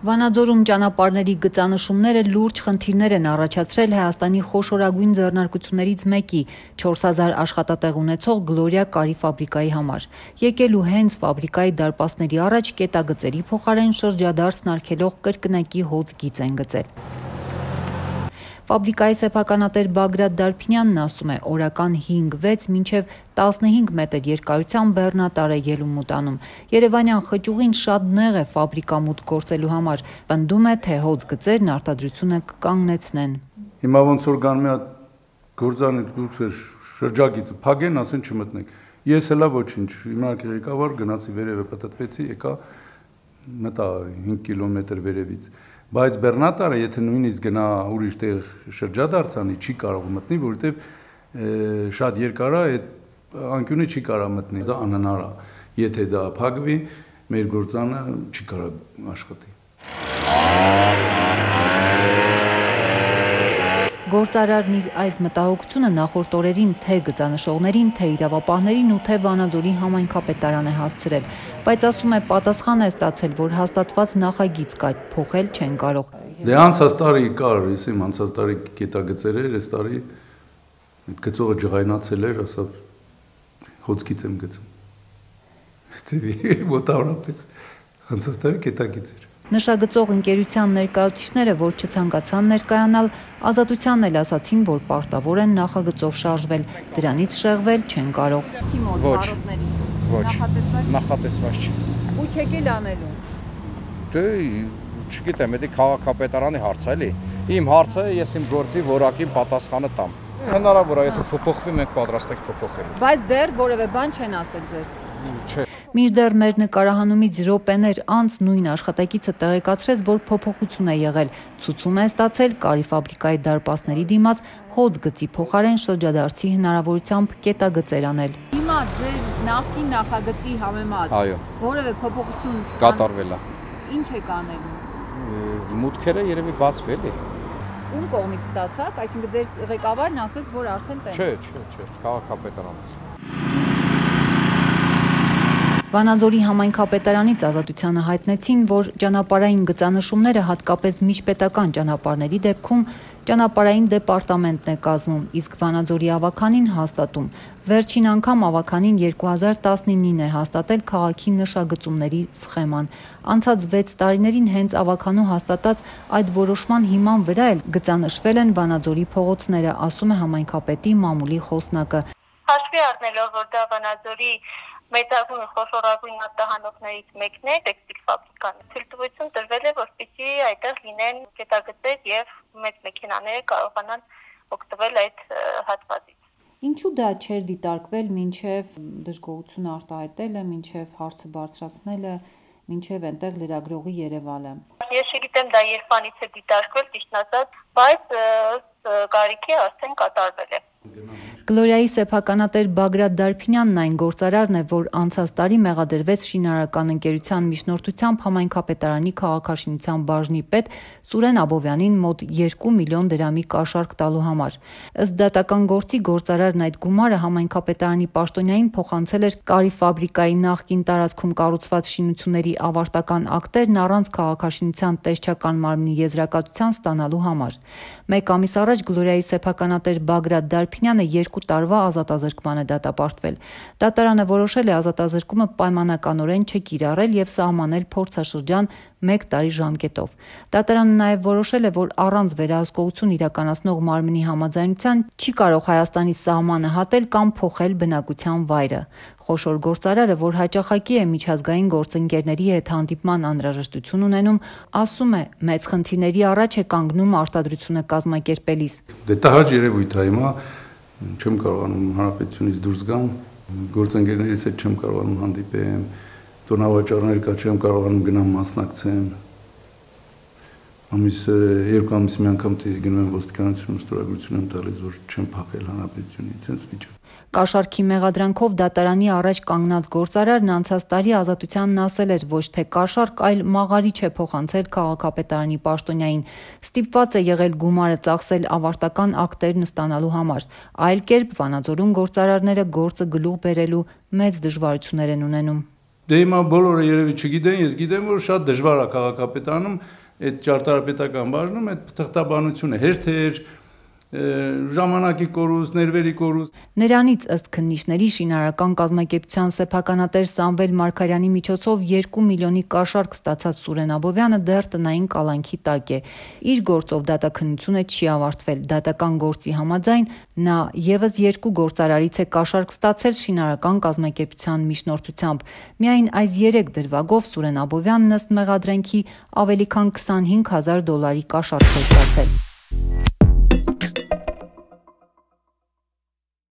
Վանաձորում ճանապարհների գծանշումները լուրջ խնդիրներ են առաջացրել Հայաստանի խոշորագույն ձեռնարկություններից մեկի 4000 աշխատատեղ ունեցող Գլորիա կարի ֆաբրիկայի համար։ Եկել ու հենց ֆաբրիկայի դարպասների առաջ կետագծերի փոխարեն շրջադարձ արգելող կրկնակի հոծ գիծ են գծել։ Ֆաբրիկայի սեփականատեր Բագրատ Դարփինյանն ասում է, օրական 5-6 մինչև 15 մետր երկարությամբ բեռնատար է ելում մուտանում։ Երևանյան խճուղին շատ նեղ է ֆաբրիկա մուտք գործելու համար, պնդում է, թե հոծ գծերն արտադրությունը կկանգնեցնեն։ Հիմա ոնց որ գան մի հատ գործանի շրջագիծը փագեն, ասեն չմտնեք։ Ես հլա ոչինչ, իմանք ղեկավար գնացի վերևը պատտվեցի, եկա մտա 5 կիլոմետր վերևից։ Բայց բեռնատարը, եթե նույնիսկ գնա ուրիշ տեղ շրջադարձանի, չի կարող մտնի, որովհետև շատ երկար է, այդ անկյունը չի կարող մտնի, դա անհնար է։ Եթե դա փակվի, մեր գործանը չի կարող աշխատի։ Գործարարն իր այս մտահոգությունը նախորդ օրերին թե գծանշողներին, թե իրավապահներին ու թե Վանաձորի համայնքապետարան է հասցրել, բայց ասում է պատասխան է ստացել, որ հաստատված նախագիծ կա, փոխել չեն կարող։ Դե անցած տարի կար, իսեմ անցած տարի կետագծեր էր, այս տարի այդ գծողը ջղայնացել էր, ասավ հոծկից եմ գծում։ Ծեվի մոտավորապես անցած տարի կետագիծ էր։ Նշագծող ընկերության ներկայացուցիչները, որ չցանկացան ներկայանալ, Ազատությանն էլ ասացին, որ պարտավոր են նախագծով շարժվել, դրանից շեղվել չեն կարող։ Ոչ, նախատեսված չի։ Ու չեկել անելու։ Դե չգիտեմ, դա քաղաքապետարանի հարց է, էլի։ Իմ հարցը է, ես իմ գործի որակին պատասխանը տամ։ Հնարավոր է, եթե փոփոխվի, մենք պատրաստ ենք փոփոխել։ Բայց դեռ որևէ բան չեն ասել ձեզ։ Չէ։ Մինչդեռ մեր նկարահանումից րոպեներ անց նույն աշխատակիցը տեղեկացրեց, որ փոփոխություն է եղել, ցուցում է ստացել կարի ֆաբրիկայի դարպասների դիմաց հոծ գծի փոխարեն շրջադարձի հնարավորությամբ կետագծեր անել։ Հիմա ձեր նախկին նախագծի համեմատ որևէ փոփոխություն կատարվել է։ Ինչ է կանելու։ Մուտքերը երևի բացվել է։ Ում կողմից ստացաք, այսինքն ձեր ղեկավարն ասաց, որ արդեն տեղ։ Չէ, քաղաքապետարանից։ Վանաձորի համայնքապետարանից Ազատությանը հայտնեցին, որ ճանապարհային գծանշումները հատկապես միջպետական ճանապարհների դեպքում ճանապարհային դեպարտամենտն է կազմում, իսկ Վանաձորի ավականին հաստատում։ Վերջին անգամ ավականին 2019-ին է հաստատել քաղաքի նշագծումների սխեման։ Անցած 6 տարիներին հենց ավականու հաստատած այդ որոշման հիման վրա էլ գծանշվել են Վանաձորի փողոցները, ասում է համայնքապետի մամուլի խոսնակը։ Հաշվի առնելով, որ դա Վանաձորի մեծագույն խոշորագույն արտահանողներից մեկն է, տեքստիլ ֆաբրիկան, թույլտվություն տրվել է, որպեսզի այդտեղ լինեն կետագծեր եւ մեծ մեքենաները կարողանան օգտվել այդ հատվածից։ Ինչու դա չէր դիտարկվել մինչև դժգոհություն արտահայտելը, մինչև հարցը բարձրացնելը, մինչև այնտեղ լրագրողի երևալը։ Ես չգիտեմ դա երբանից է դիտարկվել, ճիշտն ասած, բայց կարիքի արդեն կատարվել է։ Գլորիայի սեփականատեր Բագրատ Դարփինյանն այն գործարարն է, որ անցած տարի մեղադրվեց շինարարական ընկերության միջնորդությամբ համայնքապետարանի քաղաքաշինության բաժնի պետ Սուրեն Աբովյանին մոտ 2 միլիոն դրամի կաշառք տալու համար։ Ըստ դատական գործի գործարարն այդ գումարը համայնքապետարանի պաշտոնյային փոխանցել էր կարի ֆաբրիկայի նախկին տարածքում կառուցված շինությունների ավարտական ակտերն առանց քաղաքաշինության տեսչական մարմնի եզրակացության ստանալու համար։ Մեկ ամիս առաջ Գլորիայի սեփականատեր Բագրատ Դարփինյանը 2 տարվա ազատազրկման է դատապարտվել։ Դատարանը որոշել է ազատազրկումը պայմանականորեն չկիրառել եւ սահմանել փորձաշրջան 1 տարի ժամկետով։ Դատարանը նաև որոշել է, որ առանց վերահսկողություն իրականացնող մարմնի համաձայնության չի կարող Հայաստանի սահմանը հատել կամ փոխել բնակության վայրը։ Խոշոր գործարարը, որ հաճախակի է միջազգային գործընկերների հետ հանդիպման անհրաժեշտություն ունենում, ասում է, մեծ խնդիրների առաջ է կանգնում արտադրությունը կազմակերպելիս։ Դե տհաճ երևույթ է հիմա, չեմ կարողանում հանրապետությունից դուրս գամ, գործընկերներից հետ չեմ կարողանում հանդիպեմ, տոնավաճառներ կա, չեմ կարողանում գնամ մասնակցեմ։ Ամիս 2 ամիս մի անգամ գնում եմ ոստիկանություն, ստորագրություն եմ տալիս, որ չեմ փախել հանրապետությունից, հենց վիճակ։ Կաշառքի մեղադրանքով դատարանի առաջ կանգնած գործարարն անցած տարի Ազատությանն ասել էր ոչ թե կաշառք, այլ մաղարիչ է փոխանցել քաղաքապետարանի պաշտոնյային։ Ստիպված է եղել գումարը ծախսել ավարտական ակտերն ստանալու համար։ Այլ կերպ Վանաձորում գործարարները գործը գլուխ բերելու մեծ դժվարություններ են ունենում։ Դե հիմա բոլորը երևի չգիտեն, ես գիտեմ, որ շատ դժվար է քաղաքապետարանում այդ ճարտարապետական բաժնում այդ թղթաբանությունը հերթեր, ժամանակի կորուստ, ներվերի կորուստ։ Նրանից ըստ քննիչների շինարարական կազմակերպության սեփականատեր Սամվել Մարգարյանի միջոցով 2 միլիոնի կաշառք ստացած Սուրեն Աբովյանը դեռ տնային կալանքի տակ է։ Իր գործով դատաքննությունը չի ավարտվել։ Դատական գործի համաձայն նա եւս 2 գործարարից է կաշառք ստացել շինարարական կազմակերպության միջնորդությամբ։ Միայն այս 3 դրվագով Սուրեն Աբովյանն ըստ մեղադրանքի ավելի քան $25,000 կաշառք է ստացել։